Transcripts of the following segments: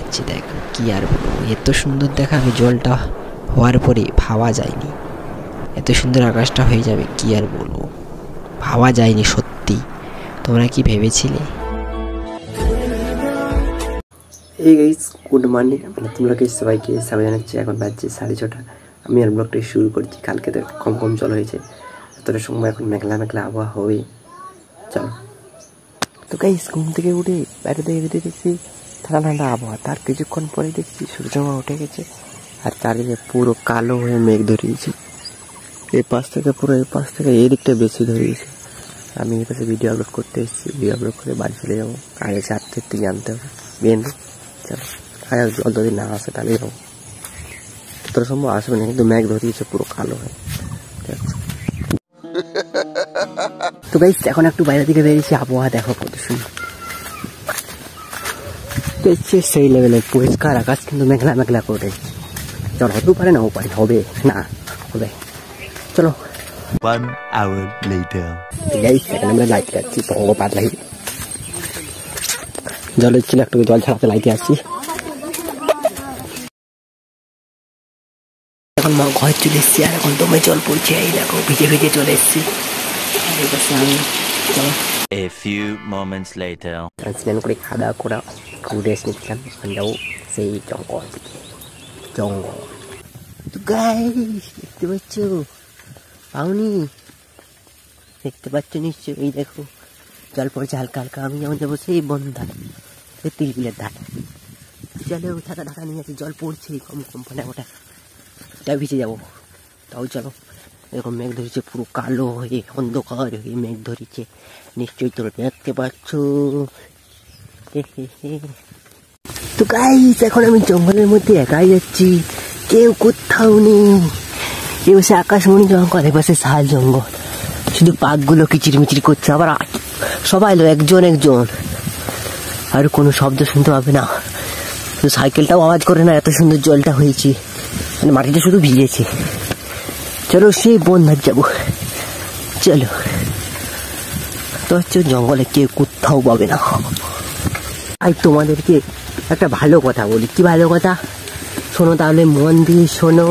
দেখাচ্ছি দেখো, কি আর বলবো। এত সুন্দর দেখা আমি জলটা হওয়ার পরে ভাবা যায়নি এত সুন্দর আকাশটা হয়ে যাবে, কি আর বলবো। ভাবা যায়নি সত্যি। তোমরা কি ভেবেছিলে? এই গাইস, গুড মর্নিং। তোমরা সবাইকে সামনে জানাচ্ছি। এখন বাজছে 6:30। আমি আর ব্লগটা শুরু করছি। কালকে তো কম কম জল হয়েছে, এতটা সময় এখন মেঘলা মেঘলা আবহাওয়া হবে। চলো। তো গাইস, ঘুম থেকে উঠে বাইরে থেকে দেখছি ঠান্ডা ঠান্ডা আবহাওয়া। তার কিছুক্ষণ পরে দেখছি সূর্যমা উঠে গেছে আর চারিদিকে পুরো কালো হয়ে মেঘ ধরিয়েছে। এই পাশ থেকে পুরো এই পাশ থেকে এই দিকটা বেশি ধরিয়েছে। আমি এই পাশে ভিডিও আপলোড করতে এসেছি। ভিডিও আপলোড করে বাড়ি চলে যাবো। আগে 4 থেকে জানতে হবে বেঁধে। চলো, আগে জল যদি না আসে তাহলে যাবো। তোর সম্ভব আসবে না, কিন্তু মেঘ ধরিয়েছে পুরো কালো হয়ে। তো গাইস, এখন একটু বাইরে দিকে বেরিয়েছি। আবহাওয়া দেখো কত সুন্দর, সেই লেভেলের পরিষ্কার আকাশ, কিন্তু মেঘলা মেঘলা করে। চল, হতেও পারে না, ও পারে, হবে না হবে। চলো। 1 hour later. গাইস, এখন আমরা লাইট যাচ্ছি। তো পাত লাগি জলের ছিল, একটু জল ছাড়াতে লাইটে আসছি। এখন মা ঘর চলে এসছি আর এখন দমে জল পড়ছে। এই দেখো, ভিজে ভিজে চলে এসছি। A few moments later. স্নান করে খাওয়া দাওয়া করা, রেস্ট নিচ্ছিলাম। এখন যাবো সেই জঙ্গল দিকে। জঙ্গল তো গাইস, দেখতে পাচ্ছ পাওনি? দেখতে পাচ্ছ নিশ্চয়। এই দেখো জল পড়ছে হালকা হালকা। আমি যেমন যাবো সেই বন ধারে, তিলবিলের ধারে। চলে ছাতা ঢাকা নিয়ে আছে, জল পড়ছে কম কম ফোটা ফোটা। যাই ভিজে যাবো, তাও চলো। এরকম মেঘ ধরেছে পুরো কালো হয়ে, অন্ধকার হয়ে মেঘ ধরেছে। নিশ্চয়ই তোরা দেখতে পাচ্ছ। তো গাইস, এখন আমি জঙ্গলের মধ্যে একাই যাচ্ছি, কেউ কোথাও নেই। এ বসে আকাশমণি জঙ্গল, এ বসে শাল জঙ্গল। শুধু পাকগুলো কিচির মিচির করছে। আবার সবাই এলো একজন একজন, আর কোনো শব্দ শুনতে পাবে না। শুধু সাইকেলটাও আওয়াজ করে না, এত সুন্দর জলটা হয়েছে। মানে মাটিটা শুধু ভিজেছে। চলো সেই বন্ধার যাবো। চলো। তো হচ্ছে জঙ্গলে কেউ কোথাও পাবে না। আর তোমাদেরকে একটা ভালো কথা বলি। কি ভালো কথা? শোনো তাহলে, মন দিয়ে শোনো,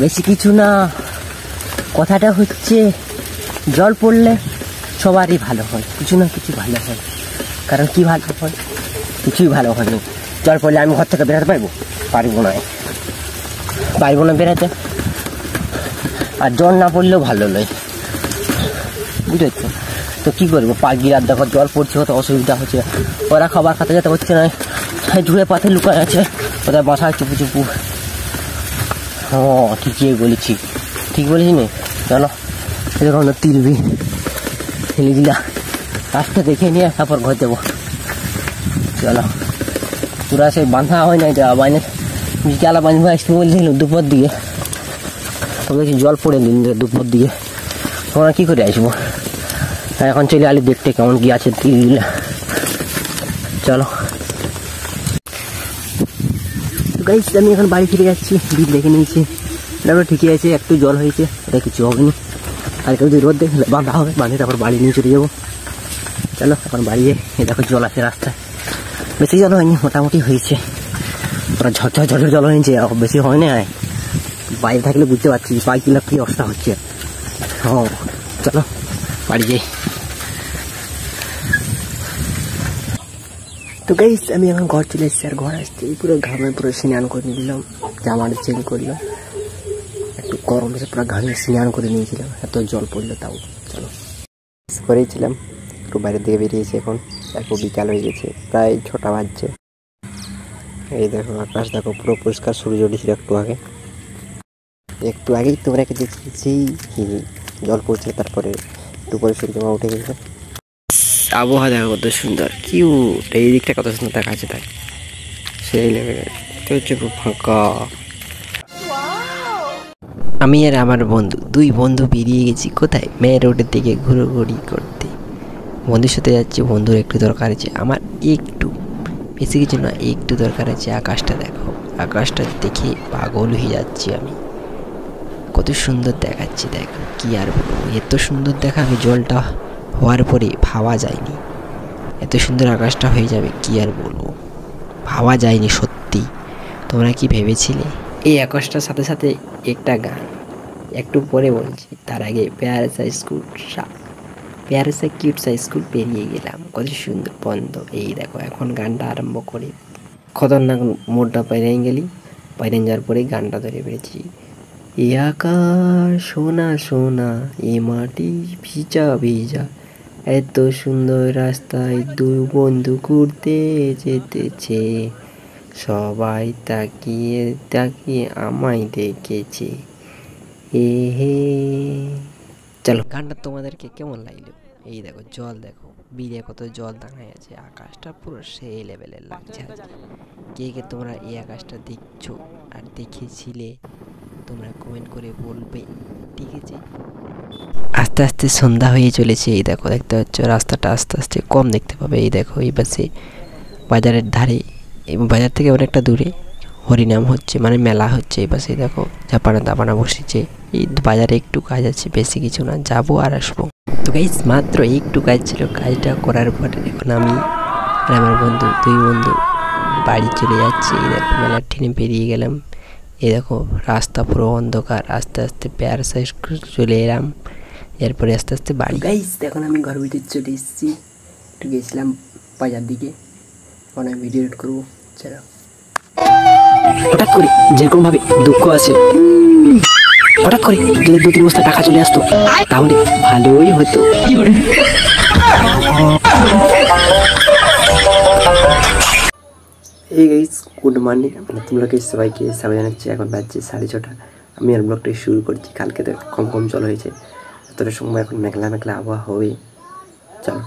বেশি কিছু না। কথাটা হচ্ছে, জল পড়লে সবারই ভালো হয়, কিছু না কিছু ভালো হয়। কারণ কি ভালো হয়? কিছুই ভালো হয়নি। জল পড়লে আমি ঘর থেকে বেরোতে পারবো? পারবো না বেরোতে। আর জল না পড়লেও ভালো নয়, বুঝেছ? তো কি করবো? পাখির আর দেখো জল পড়ছে, কত অসুবিধা হচ্ছে। ওরা খাবার খেতে যেতে হচ্ছে না, ঝুড়ে পাথে লুকায় আছে, ওদের বাসায় চুপু চুপু। হ্যাঁ, ঠিকই বলেছি, ঠিক বলেছি নে। চলো, এরকম তিলবি দিলা রাস্তা দেখে নিয়ে তারপর ঘর যাবো। চলো। পুরা সেই বাঁধা হয় না, যা বাইনে বিকালা বাঁধবো আসতে বলছিল দুপুর দিকে। তবে জল পড়ে দিন দুপুর দিকে, তোমরা কি করে আসবো? এখন চলে আলি দেখতে কেমন কি আছে তিল। চলো গাইস, আমি এখন বাড়ি ফিরে যাচ্ছি। বিল দেখে নিয়েছি, তারপরে ঠিকই আছে। একটু জল হয়েছে, এটা কিছু হবে না। আর কেউ যদি রোদ দেখে বাঁধা হবে, বাঁধে তারপর বাড়ি নিয়ে চলে যাবো। চলো এখন বাড়ি যাই। দেখো জল আছে রাস্তায়, বেশি জল হয়নি, মোটামুটি হয়েছে। ওরা ঝরঝর জল হয়েছে, বেশি হয় না। বাইরে থাকলে বুঝতে পারছি পাখিগুলো কি অবস্থা হচ্ছে। হ্যাঁ, চলো বাড়ি যাই। তো গাইস, আমি এখন ঘর চলে এসেছি। আর ঘর আসছি পুরো ঘামে পুরো স্নান করে নিলাম, জামাটা চেঞ্জ করলাম। একটু গরম এসে পুরো ঘামে স্নান করে নিয়েছিলাম, এত জল পড়লো তাও। চলো, করেছিলাম একটু বাইরে দিয়ে বেরিয়েছি। এখন দেখো বিকাল হয়ে গেছে, প্রায় 6টা বাজছে। এই দেখো আকাশ দেখো পুরো পরিষ্কার, সূর্য উঠেছিল একটু আগেই তোমরা দেখেছি জল পড়ছিল, তারপরে দুপুরে সূর্যমা উঠে গেছে। আবহাওয়া দেখো কত সুন্দর, কিউট। এই দিকটা কত সুন্দর দেখা যাচ্ছে, তাই সেই লেভেলের হচ্ছে খুব ফাঁকা। আমি আর আমার বন্ধু, 2 বন্ধু বেরিয়ে গেছি কোথায়? মেয়ে রোডের দিকে ঘুরোঘুরি করতে। বন্ধুর সাথে যাচ্ছি, বন্ধুর একটু দরকার আছে, আমার একটু, বেশি কিছু না, একটু দরকার আছে। আকাশটা দেখো, আকাশটা দেখে পাগল হয়ে যাচ্ছি আমি। কত সুন্দর দেখাচ্ছে দেখো, কি আর বলবো। এত সুন্দর দেখা আমি জলটা হওয়ার পরে ভাবা যায়নি এত সুন্দর আকাশটা হয়ে যাবে, কি আর বলবো। ভাবা যায়নি সত্যি। তোমরা কি ভেবেছিলে? এই আকাশটার সাথে সাথে একটা গান একটু পরে বলছি, তার আগে প্যারাসা কিউটসা স্কুল পেরিয়ে গেলাম, কত সুন্দর বন্ধ। এই দেখো এখন গানটা আরম্ভ করে খতরনাক মোড়টা পাইরেন গেলি, পাইরেন যাওয়ার পরে গানটা ধরে পেরেছি। এ আকাশ সোনা সোনা, এ মাটি ভিজা ভিজা, এত সুন্দর রাস্তায় দুই বন্ধু ঘুরতে যেতেছে, সবাই তাকিয়ে তাকিয়ে আমায় দেখেছে। এ হে, চলো গানটা তোমাদেরকে কেমন লাগলো? এই দেখো জল, দেখো বিলে কত জল দাঁড়ায় আছে, আকাশটা পুরো সেই লেভেলের লাগছে। কে কে তোমরা এই আকাশটা দেখছো আর দেখেছিলে তোমরা কমেন্ট করে বলবে, ঠিক আছে? আস্তে আস্তে সন্ধ্যা হয়ে চলেছে। এই দেখো দেখতে পাচ্ছ রাস্তাটা আস্তে আস্তে কম দেখতে পাবে। এই দেখো এই পাশে বাজারের ধারে, এবং বাজার থেকে অনেকটা দূরে হরিনাম হচ্ছে, মানে মেলা হচ্ছে। এই পাশে দেখো ঝাপানা দাপানা বসেছে। এই বাজারে একটু কাজ আছে, বেশি কিছু না, যাবো আর আসবো। তো গাইস মাত্র একটু কাজ ছিল, কাজটা করার পর এখন আমি আর আমার বন্ধু, দুই বন্ধু বাড়ি চলে যাচ্ছি। এই দেখো মেলার ঠেনে বেরিয়ে গেলাম। এই দেখো রাস্তা পুরো অন্ধকার, আস্তে আস্তে প্যারাসা স্কুল চলে এলাম, এরপরে আস্তে আস্তে বাড়ি। গাইস এখন আমি ঘর ভিতরে চলে এসেছি, একটু গেছিলাম বাজার দিকে, এখন আমি ভিডিও এডিট করবো। চলো, হঠাৎ করে যেরকম ভাবে দুঃখ আছে, হঠাৎ করে যদি 2-3 বস্তা টাকা চলে আসতো তাহলে ভালোই হতো। এই গাইস গুড মর্নিং, তোমরা সবাইকে সবাই জানাচ্ছি। এখন বাজছে 6:30। আমি আর ব্লগটা শুরু করছি। কালকে তো কম জল হয়েছে, এতটা সময় এখন মেঘলা মেঘলা আবহাওয়া হবে। চলো।